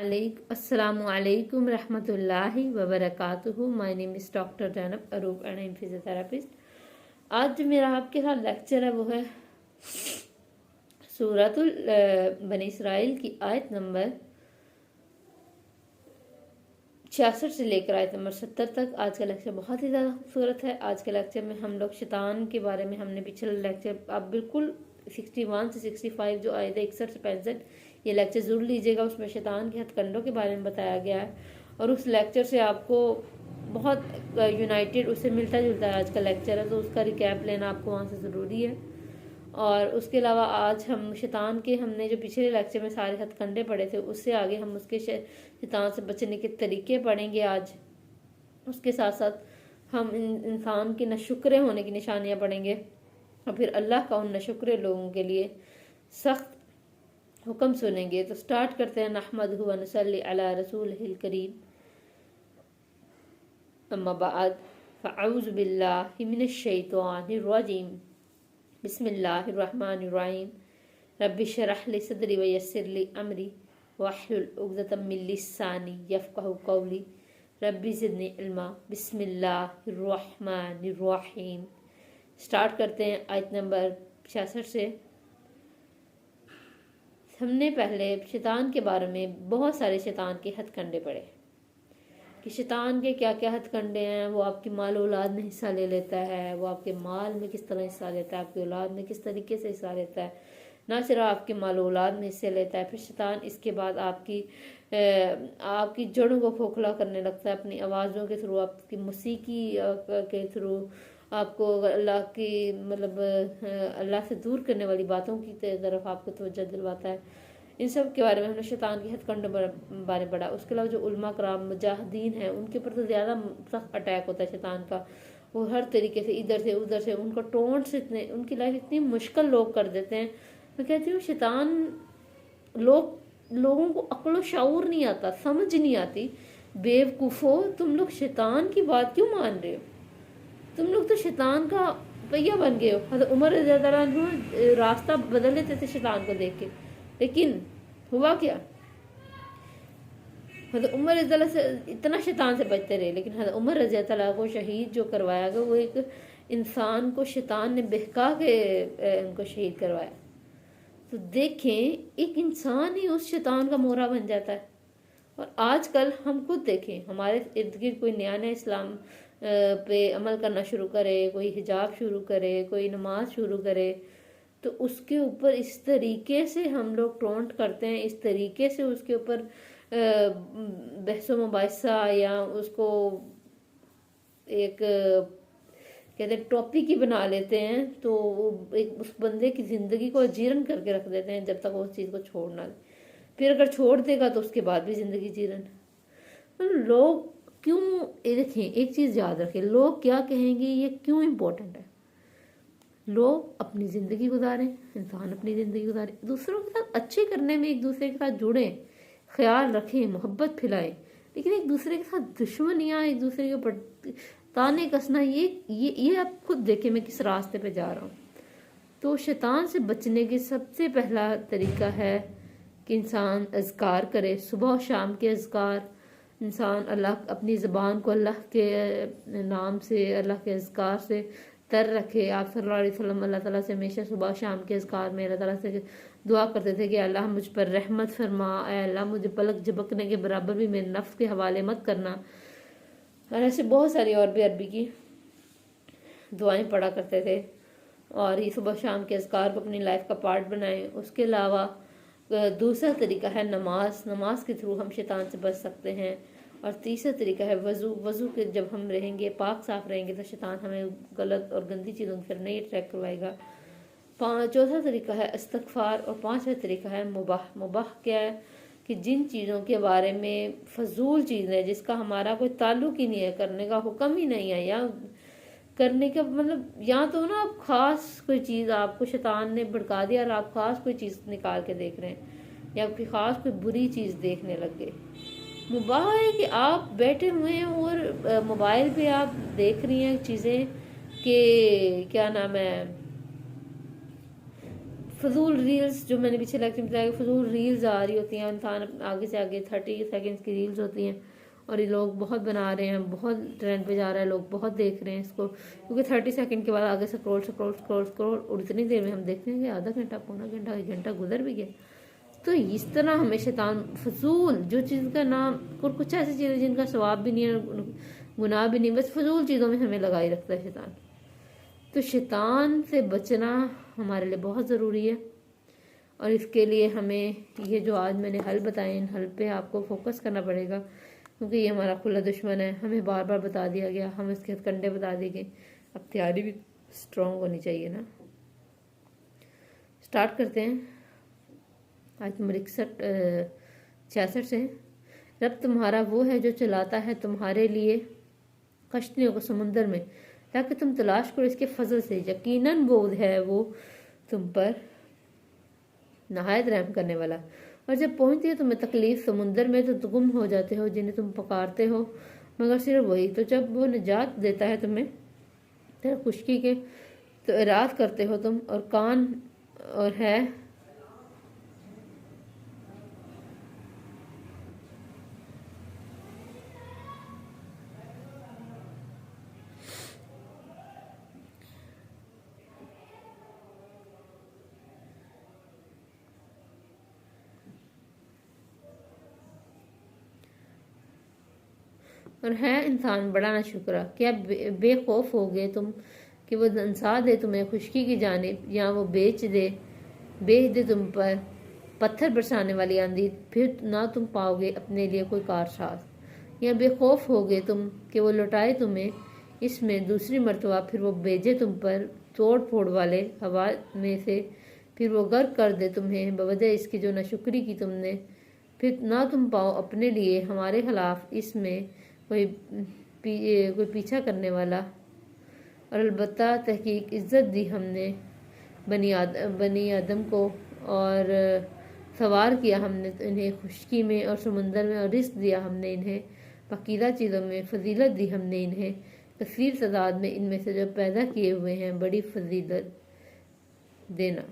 अस्सलामु अलैकुम रहमतुल्लाहि व बरकातुहू। My name is doctor Zainab Arub and I am physiotherapist. आज जो मेरा आपके साथ लेक्चर है वो है सूरतुल बनी इसराइल की आयत नंबर 66 से लेकर आयत नंबर 70 तक। आज का लेक्चर बहुत ही ज़्यादा खूबसूरत है। आज के लेक्चर में हम लोग शैतान के बारे में, हमने पिछले लेक्चर आप बिल्कुल 61 से 65 जो आयत है 61 से 65 ये लेक्चर ज़रूर लीजिएगा। उसमें शैतान के हथकंडों के बारे में बताया गया है और उस लेक्चर से आपको बहुत यूनाइटेड उससे मिलता जुलता है आज का लेक्चर है, तो उसका रिकैप लेना आपको वहाँ से ज़रूरी है। और उसके अलावा आज हम शैतान के, हमने जो पिछले लेक्चर में सारे हथकंडे पढ़े थे उससे आगे हम उसके शैतान से बचने के तरीके पढ़ेंगे आज। उसके साथ साथ हम इंसान के नशुक्रे होने की निशानियाँ पढ़ेंगे और फिर अल्लाह का उन नशुक्रे लोगों के लिए सख्त हुक्म सुनेंगे। तो स्टार्ट करते हैं। नहमदहु व नसल्ली अला रसूलिहिल करीम, अम्मा बाद, फ़अऊज़ु बिल्लाहि मिनश शैतानिर रजीम, बिस्मिल्लाहिर रहमानिर रहीम, रब्बि इश्रह ली सदरी व यस्सिर ली अमरी वहलुल उक़दतम मिन लिसानी यफ़क़हू क़ौली, रब्बि ज़िदनी इल्मा, बिस्मिल्लाहिर रहमानिर रहीम। स्टार्ट करते हैं आयत नंबर 66 से। हमने पहले शैतान के बारे में बहुत सारे शैतान के हथकंडे पढ़े कि शैतान के क्या क्या हथकंडे हैं। वो आपकी माल औलाद में हिस्सा ले लेता है, वो आपके माल में किस तरह हिस्सा लेता है, आपकी औलाद में किस तरीके से हिस्सा लेता है। ना सिर्फ आपके माल औलाद में हिस्से लेता है, फिर शैतान इसके बाद आपकी जड़ों को खोखला करने लगता है अपनी आवाज़ों के थ्रू, आपकी मौसीकी के थ्रू, आपको अल्लाह की मतलब अल्लाह से दूर करने वाली बातों की तरफ आपको तवज्जो दिलवाता है। इन सब के बारे में हमने शैतान के हथकंडों बारे में पढ़ा। उसके अलावा जो उलमा कराम मुजाहिदीन हैं उनके ऊपर तो ज़्यादा सख्त अटैक होता है शैतान का। वो हर तरीके से इधर से उधर से उनका टोंट से इतने उनकी लाइफ इतनी मुश्किल लोग कर देते हैं। मैं कहती हूँ शैतान लोगों को अक्ल व शऊर नहीं आता, समझ नहीं आती। बेवकूफ़ो, तुम लोग शैतान की बात क्यों मान रहे हो? तुम लोग तो शैतान का पहिया बन गए हो। हज़रत उमर रज़ियल्लाहु अन्हु रास्ता बदल लेते थे शैतान को देख के, लेकिन हुआ क्या? हज़रत उमर रज़ियल्लाहु से इतना शैतान से बचते रहे, लेकिन हज़रत उमर रज़ियल्लाहु को शहीद जो करवाया गया वो एक इंसान को शैतान ने बहका के उनको शहीद करवाया। तो देखें, एक इंसान ही उस शैतान का मोहरा बन जाता है। और आजकल हम खुद देखें, हमारे इर्द गिर्द कोई नया नया इस्लाम पे अमल करना शुरू करे, कोई हिजाब शुरू करे, कोई नमाज शुरू करे, तो उसके ऊपर इस तरीके से हम लोग टोंट करते हैं, इस तरीके से उसके ऊपर बहसो मुबाहिसा या उसको एक कहते हैं टॉपिक ही बना लेते हैं। तो एक उस बंदे की ज़िंदगी को जीर्ण करके रख देते हैं जब तक वो उस चीज़ को छोड़ ना दे। फिर अगर छोड़ देगा तो उसके बाद भी ज़िंदगी जीर्ण। लोग क्यों, देखें एक चीज़ याद रखें, लोग क्या कहेंगे ये क्यों इम्पोर्टेंट है। लोग अपनी ज़िंदगी गुजारें, इंसान अपनी ज़िंदगी गुजारे, दूसरों के साथ अच्छे करने में एक दूसरे के साथ जुड़ें, ख्याल रखें, मोहब्बत फैलाएं, लेकिन एक दूसरे के साथ दुश्मनियाँ, एक दूसरे के ऊपर ताने कसना, ये आप खुद देखें मैं किस रास्ते पे जा रहा हूँ। तो शैतान से बचने के सबसे पहला तरीका है कि इंसान अज़कार करे, सुबह और शाम के अज़कार। इंसान अल्लाह अपनी ज़बान को अल्लाह के नाम से, अल्लाह के अज़कार से तर रखे। आप सल्लल्लाहु अलैहि वसल्लम अल्लाह ताला से हमेशा सुबह शाम के अज़कार में अल्लाह ताला से दुआ करते थे कि अल्लाह मुझ पर रहमत फरमा, अल्लाह मुझे पलक झपकने के बराबर भी मेरे नफ्स के हवाले मत करना। और ऐसे बहुत सारी और भी अरबी की दुआएं पढ़ा करते थे। और ये सुबह शाम के अज़कार को अपनी लाइफ का पार्ट बनाएं। उसके अलावा दूसरा तरीका है नमाज। नमाज के थ्रू हम शैतान से बच सकते हैं। और तीसरा तरीका है वज़ू। वज़ू के जब हम रहेंगे, पाक साफ रहेंगे, तो शैतान हमें गलत और गंदी चीज़ों की तरफ नहीं अट्रैक्ट करवाएगा। चौथा तरीका है इस्तग़फ़ार। और पांचवा तरीका है मुबाह। मुबाह क्या है कि जिन चीज़ों के बारे में फजूल चीज़ है, जिसका हमारा कोई ताल्लुक ही नहीं है, करने का हुक्म ही नहीं है, या करने का मतलब, या तो ना आप ख़ास कोई चीज़ आपको शैतान ने भड़का दिया और आप ख़ास कोई चीज़ निकाल के देख रहे हैं, या आपकी ख़ास कोई बुरी चीज़ देखने लग गए। मुबाह है कि आप बैठे हुए हैं और मोबाइल पे आप देख रही हैं चीज़ें कि क्या नाम है, फजूल रील्स, जो मैंने पीछे लेक्चर में बताया, फजूल रील्स आ रही होती हैं, इंसान आगे से आगे 30 सेकंड्स की रील्स होती हैं और ये लोग बहुत बना रहे हैं, बहुत ट्रेंड पे जा रहा है, लोग बहुत देख रहे हैं इसको, क्योंकि 30 सेकंड के बाद आगे स्क्रॉल स्क्रॉल स्क्रॉल स्क्रॉल और इतनी देर में हम देखते हैं कि आधा घंटा, पौना घंटा, 1 घंटा गुजर भी गया। तो इस तरह हमें शैतान फजूल जो चीज़ का नाम, और कुछ ऐसी चीज़ें जिनका स्वाब भी नहीं है, गुनाह भी नहीं, बस फजूल चीज़ों में हमें लगाई रखता है शैतान। तो शैतान से बचना हमारे लिए बहुत ज़रूरी है, और इसके लिए हमें ये जो आज मैंने हल बताए, इन हल पे आपको फोकस करना पड़ेगा, क्योंकि ये हमारा खुला दुश्मन है, हमें बार बार बता दिया गया, हम इसके कंडे बता दिए गए। अब तैयारी भी स्ट्रांग होनी चाहिए ना। स्टार्ट करते हैं आज नंबर 66 से। रब तुम्हारा वो है जो चलाता है तुम्हारे लिए कश्तियों को समुंदर में, ताकि तुम तलाश करो इसके फजल से, यकीनन वो है वो तुम पर नहायत रहम करने वाला। और जब पहुंचती है तुम्हें तकलीफ समुंदर में, तो गुम हो जाते हो जिन्हें तुम पुकारते हो मगर सिर्फ वही। तो जब वो निजात देता है तुम्हें तेरा खुशकी के, तो इराद करते हो तुम, और कान और है और है इंसान बड़ा ना शुक्रा। क्या बेखौफ हो गए तुम कि वो इंसा दे तुम्हें खुशकी की जानिब, या वो बेच दे तुम पर पत्थर बरसाने वाली आंधी, फिर ना तुम पाओगे अपने लिए कोई कारसाज। या बेखौफ हो गए तुम कि वो लौटाए तुम्हें इसमें दूसरी मरतबा, फिर वो भेजे तुम पर तोड़ फोड़ वाले हवा में से, फिर वो गर्क कर दे तुम्हें बवजह इसकी जो नाशुक्री की तुमने, फिर ना तुम पाओ अपने लिए हमारे खिलाफ इसमें कोई पीछा करने वाला। और अलबत्ता तहकीक इज्जत दी हमने बनी आदम को, और सवार किया हमने इन्हें खुशकी में और समुंदर में, और रिस्क दिया हमने इन्हें पकीदा चीज़ों में, फजीलत दी हमने इन्हें कसीर तादाद में, इनमें से जो पैदा किए हुए हैं बड़ी फजीलत देना।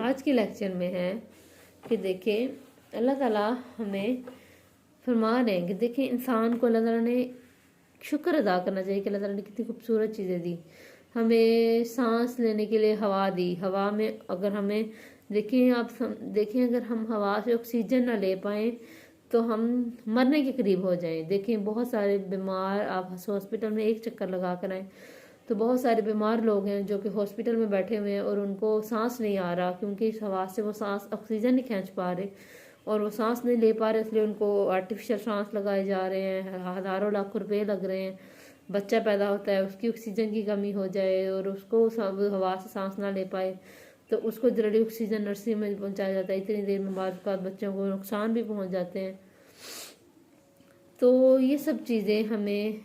आज के लेक्चर में है कि देखें अल्लाह ताला हमें फरमा रहे हैं कि देखें इंसान को अल्लाह ताला ने शुक्र अदा करना चाहिए कि अल्लाह ताला ने कितनी खूबसूरत चीज़ें दी हमें। सांस लेने के लिए हवा दी, हवा में अगर हमें देखें, आप देखें अगर हम हवा से ऑक्सीजन ना ले पाएँ तो हम मरने के करीब हो जाएं। देखें बहुत सारे बीमार, आप हॉस्पिटल में एक चक्कर लगा कर आए तो बहुत सारे बीमार लोग हैं जो कि हॉस्पिटल में बैठे हुए हैं और उनको सांस नहीं आ रहा, क्योंकि इस हवा से वो सांस ऑक्सीजन नहीं खींच पा रहे और वो सांस नहीं ले पा रहे, इसलिए उनको आर्टिफिशियल सांस लगाए जा रहे हैं, हज़ारों लाख रुपए लग रहे हैं। बच्चा पैदा होता है, उसकी ऑक्सीजन की कमी हो जाए और उसको हवा से सांस ना ले पाए तो उसको जरूरी ऑक्सीजन नर्सरी में पहुंचाया जाता है। इतनी देर में बाद बच्चों को नुकसान भी पहुंच जाते हैं। तो ये सब चीज़ें हमें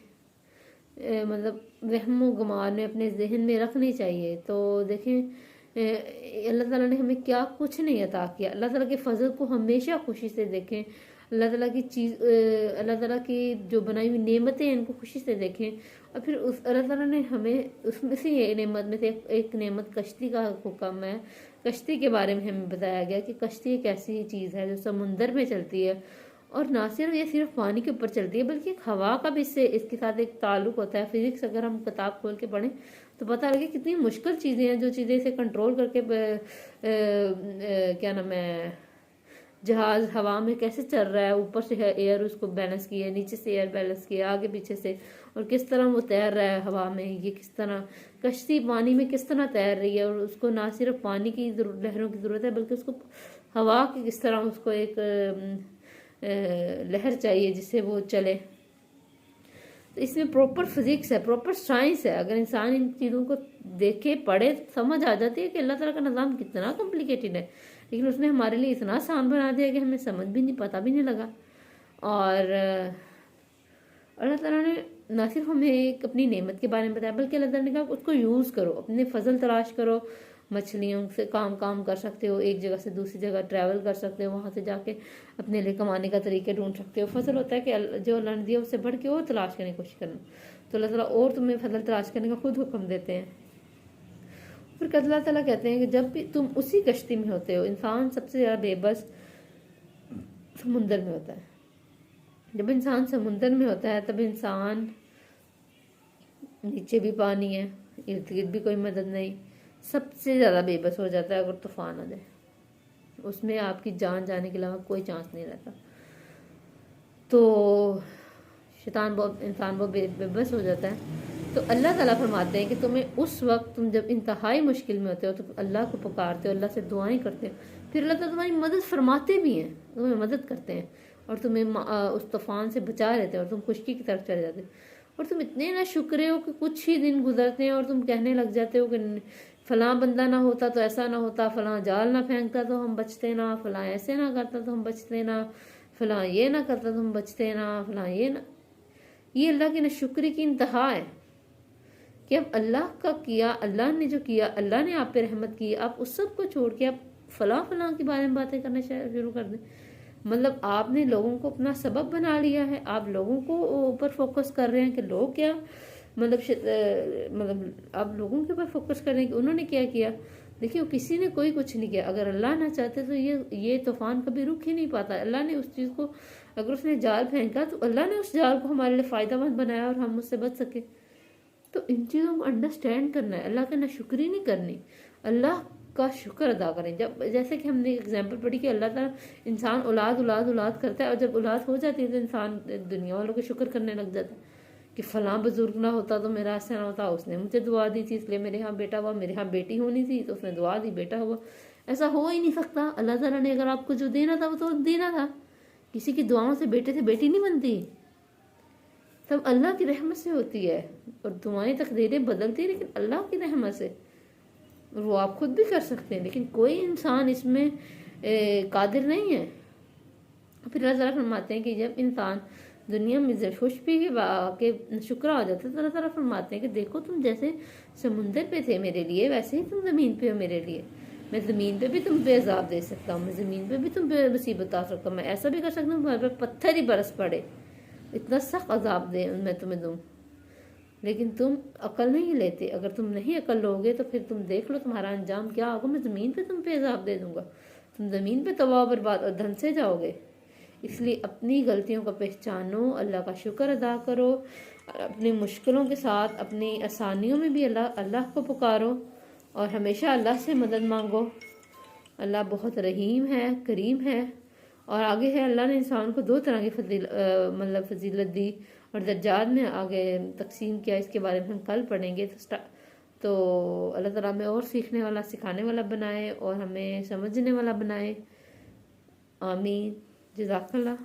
मतलब वहम गुमान में अपने जहन में रखनी चाहिए। तो देखें अल्लाह ताला ने हमें क्या कुछ नहीं अता किया। अल्लाह ताला के फजल को हमेशा खुशी से देखें, अल्लाह ताला की अल्लाह ताला की जो बनाई हुई नेमतें हैं इनको खुशी से देखें। और फिर उस अल्लाह ताला ने हमें उसमें से ये नेमत में से एक नेमत कश्ती का हुक्म है। कश्ती के बारे में हमें बताया गया कि कश्ती एक ऐसी चीज़ है जो समुंदर में चलती है और ना सिर्फ ये सिर्फ पानी के ऊपर चलती है बल्कि हवा का भी इसके साथ एक ताल्लुक होता है। फिजिक्स अगर हम किताब खोल के पढ़ें तो पता लगे कितनी मुश्किल चीज़ें हैं जो चीज़ें इसे कंट्रोल करके क्या नाम है, जहाज हवा में कैसे चल रहा है, ऊपर से एयर उसको बैलेंस किया, नीचे से एयर बैलेंस किया, आगे पीछे से, और किस तरह वो तैर रहा है हवा में, ये किस तरह कश्ती पानी में किस तरह तैर रही है। और उसको ना सिर्फ पानी की लहरों की ज़रूरत है बल्कि उसको हवा की किस तरह उसको एक लहर चाहिए जिससे वो चले। तो इसमें प्रॉपर फिजिक्स है, प्रॉपर साइंस है। अगर इंसान इन चीज़ों को देखे पढ़े तो समझ आ जाती है कि अल्लाह ताला का निज़ाम कितना कॉम्प्लिकेटेड है, लेकिन उसने हमारे लिए इतना आसान बना दिया कि हमें समझ भी नहीं, पता भी नहीं लगा। और अल्लाह ताला ने ना सिर्फ हमें एक अपनी नेमत के बारे में बताया बल्कि अल्लाह ताला ने कहा उसको यूज़ करो, अपने फजल तलाश करो, मछलियों से काम कर सकते हो, एक जगह से दूसरी जगह ट्रैवल कर सकते हो, वहाँ से जाके अपने लिए कमाने का तरीके ढूंढ सकते हो। फजल होता है कि जो अल्लाह ने दिया उससे बढ़ के और तलाश करने की कोशिश करना, तो अल्लाह ताला और तुम्हें फजल तलाश करने का खुद हुक्म देते हैं। फिर अल्लाह ताला कहते हैं कि जब भी तुम उसी कश्ती में होते हो, इंसान सबसे ज़्यादा बेबस समुंदर में होता है। जब इंसान समुंदर में होता है तब इंसान, नीचे भी पानी है, इर्द गिर्द भी कोई मदद नहीं, सबसे ज़्यादा बेबस हो जाता है अगर तूफान आ जाए। उसमें आपकी जान जाने के अलावा कोई चांस नहीं रहता। तो शैतान बहुत, इंसान बहुत बेबस हो जाता है। तो अल्लाह ताला फरमाते हैं कि तुम्हें उस वक्त, तुम जब इंतहाई मुश्किल में होते हो तो अल्लाह को पुकारते हो, अल्लाह से दुआएं करते हो, फिर अल्लाह ताला तुम्हारी मदद फरमाते भी हैं, तुम्हें मदद करते हैं और तुम्हें उस तूफान से बचा लेते हैं और तुम खुशकी की तरफ चले जाते हो। और तुम इतने ना शुक्र हो कि कुछ ही दिन गुजरते हैं और तुम कहने लग जाते हो कि फलां बंदा ना होता तो ऐसा ना होता, फलां जाल ना फेंकता तो हम बचते ना, फलां ऐसे ना करता तो हम बचते ना, फलां ये ना करता तो हम बचते ना, फलां ये ना। ये अल्लाह की नाशुक्री की इंतहा है कि अब अल्लाह का किया, अल्लाह ने जो किया, अल्लाह ने आप पे रहमत की, आप उस सब को छोड़ के आप फलां के बारे में बातें करना शुरू कर दें। मतलब आपने लोगों को अपना सबब बना लिया है, आप लोगों को ऊपर फोकस कर रहे हैं कि लोग क्या, मतलब आप लोगों के ऊपर फोकस कर रहे हैं कि उन्होंने क्या किया। देखिए किसी ने कोई कुछ नहीं किया, अगर अल्लाह ना चाहते तो ये तूफान कभी रुक ही नहीं पाता। अल्लाह ने उस चीज़ को, अगर उसने जाल फेंका तो अल्लाह ने उस जाल को हमारे लिए फ़ायदेमंद बनाया और हम उससे बच सके। तो इन चीज़ों को अंडरस्टैंड करना है, अल्लाह का नाशुक्री नहीं करनी, अल्लाह का शुक्र अदा करें। जब जैसे कि हमने एग्जाम्पल पढ़ी कि अल्लाह ताला, इंसान औलाद करता है और जब औलाद हो जाती है तो इंसान दुनिया वालों के शुक्र करने लग जाता है कि फलां बुजुर्ग ना होता तो मेरा ऐसा ना होता, उसने मुझे दुआ दी थी इसलिए मेरे यहाँ बेटा हुआ, मेरे यहाँ बेटी होनी थी तो उसने दुआ दी बेटा हुआ। ऐसा हो ही नहीं सकता, अल्लाह ताला ने अगर आपको जो देना था वो तो देना था। किसी की दुआओं से बेटे से बेटी नहीं बनती, सब अल्लाह की रहमत से होती है। और दुआएं तकदीरें बदलती है लेकिन अल्लाह की रहमत से, और वो आप खुद भी कर सकते हैं, लेकिन कोई इंसान इसमें कादिर नहीं है। फिर अल्लाह ताला फरमाते हैं कि जब इंसान दुनिया में खुशबी के शुक्र हो जाता है तो अल्लाह ताला फरमाते हैं कि देखो तुम जैसे समुंदर पे थे मेरे लिए, वैसे ही तुम ज़मीन पे हो मेरे लिए। मैं ज़मीन पे भी तुम पे अजाब दे सकता हूँ, मैं ज़मीन पे भी तुम पे मुसीबत आ सकता हूँ, मैं ऐसा भी कर सकता हूँ तुम्हारे पर पत्थर ही बरस पड़े, इतना सख्त अजाब दे मैं तुम्हें दूँ। लेकिन तुम अकल नहीं लेते, अगर तुम नहीं अकल लोगे तो फिर तुम देख लो तुम्हारा अंजाम क्या होगा। मैं ज़मीन पे तुम पे अजाब दे दूंगा, तुम ज़मीन पे तबाह बर्बाद और धन से जाओगे। इसलिए अपनी गलतियों को पहचानो, अल्लाह का शुक्र अदा करो, अपनी मुश्किलों के साथ अपनी आसानियों में भी अल्लाह को पुकारो और हमेशा अल्लाह से मदद मांगो। अल्लाह बहुत रहीम है, करीम है। और आगे है, अल्लाह ने इंसान को दो तरह की फजीलत दी और दर्जात में आगे तकसीम किया, इसके बारे में हम कल पढ़ेंगे। तो अल्लाह ताला हमें और सीखने वाला, सिखाने वाला बनाए और हमें समझने वाला बनाए। आमीन। जज़ाकल्लाह।